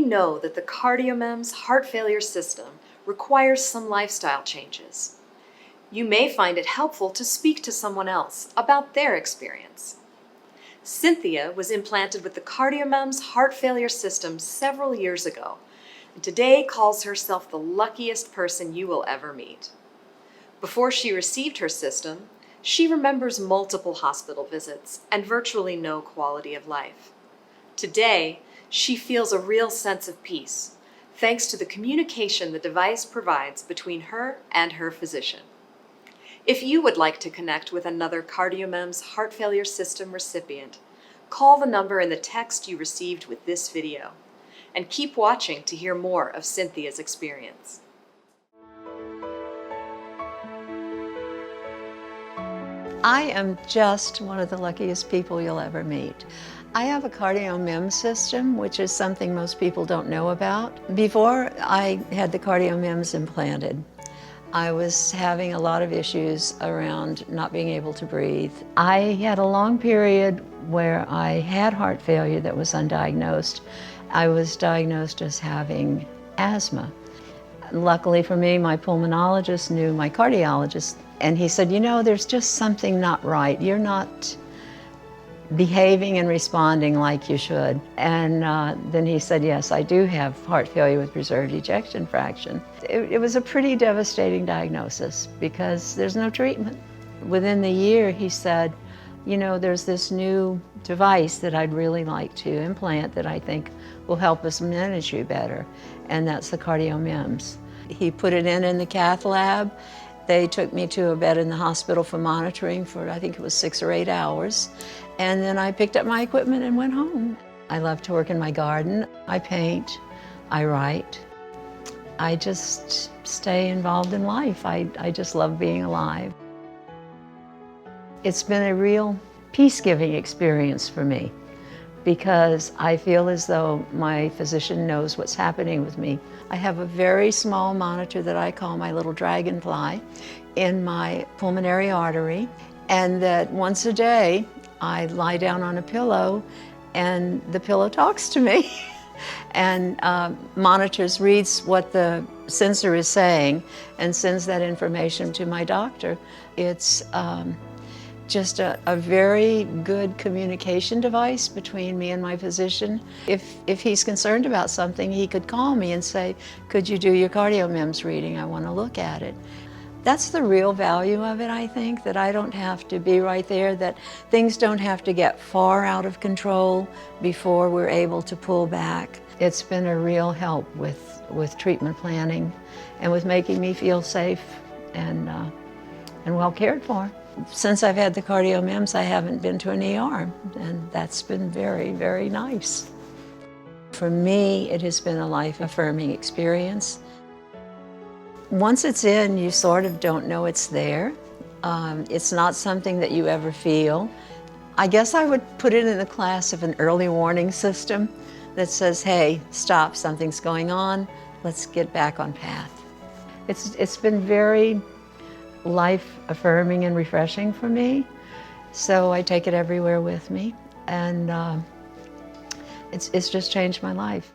we know that the CardioMEMS heart failure system requires some lifestyle changes. You may find it helpful to speak to someone else about their experience. Cynthia was implanted with the CardioMEMS heart failure system several years ago, and today calls herself the luckiest person you will ever meet. Before she received her system, she remembers multiple hospital visits and virtually no quality of life. Today, she feels a real sense of peace, thanks to the communication the device provides between her and her physician. If you would like to connect with another CardioMEMS heart failure system recipient, call the number in the text you received with this video, and keep watching to hear more of Cynthia's experience. I am just one of the luckiest people you'll ever meet. I have a CardioMEMS system, which is something most people don't know about. Before I had the CardioMEMS implanted, I was having a lot of issues around not being able to breathe. I had a long period where I had heart failure that was undiagnosed. I was diagnosed as having asthma. Luckily for me, my pulmonologist knew my cardiologist, and he said, you know, there's just something not right. You're not behaving and responding like you should. And then he said, yes, I do have heart failure with preserved ejection fraction. It was a pretty devastating diagnosis because there's no treatment. Within the year, he said, you know, there's this new device that I'd really like to implant that I think will help us manage you better, and that's the CardioMEMS. He put it in the cath lab. They took me to a bed in the hospital for monitoring for, I think it was 6 or 8 hours. And then I picked up my equipment and went home. I love to work in my garden. I paint, I write. I just stay involved in life. I just love being alive. It's been a real peace-giving experience for me because I feel as though my physician knows what's happening with me. I have a very small monitor that I call my little dragonfly in my pulmonary artery, and that once a day I lie down on a pillow and the pillow talks to me and monitors, reads what the sensor is saying and sends that information to my doctor. It's just a very good communication device between me and my physician. If he's concerned about something, he could call me and say, could you do your CardioMEMS reading? I want to look at it. That's the real value of it, I think, that I don't have to be right there, that things don't have to get far out of control before we're able to pull back. It's been a real help with treatment planning and with making me feel safe and well cared for. Since I've had the CardioMEMS, I haven't been to an ER, and that's been very, very nice. For me, it has been a life-affirming experience. Once it's in, you sort of don't know it's there. It's not something that you ever feel. I guess I would put it in the class of an early warning system that says, hey, stop, something's going on, let's get back on path. It's been very life-affirming and refreshing for me, so I take it everywhere with me, and it's just changed my life.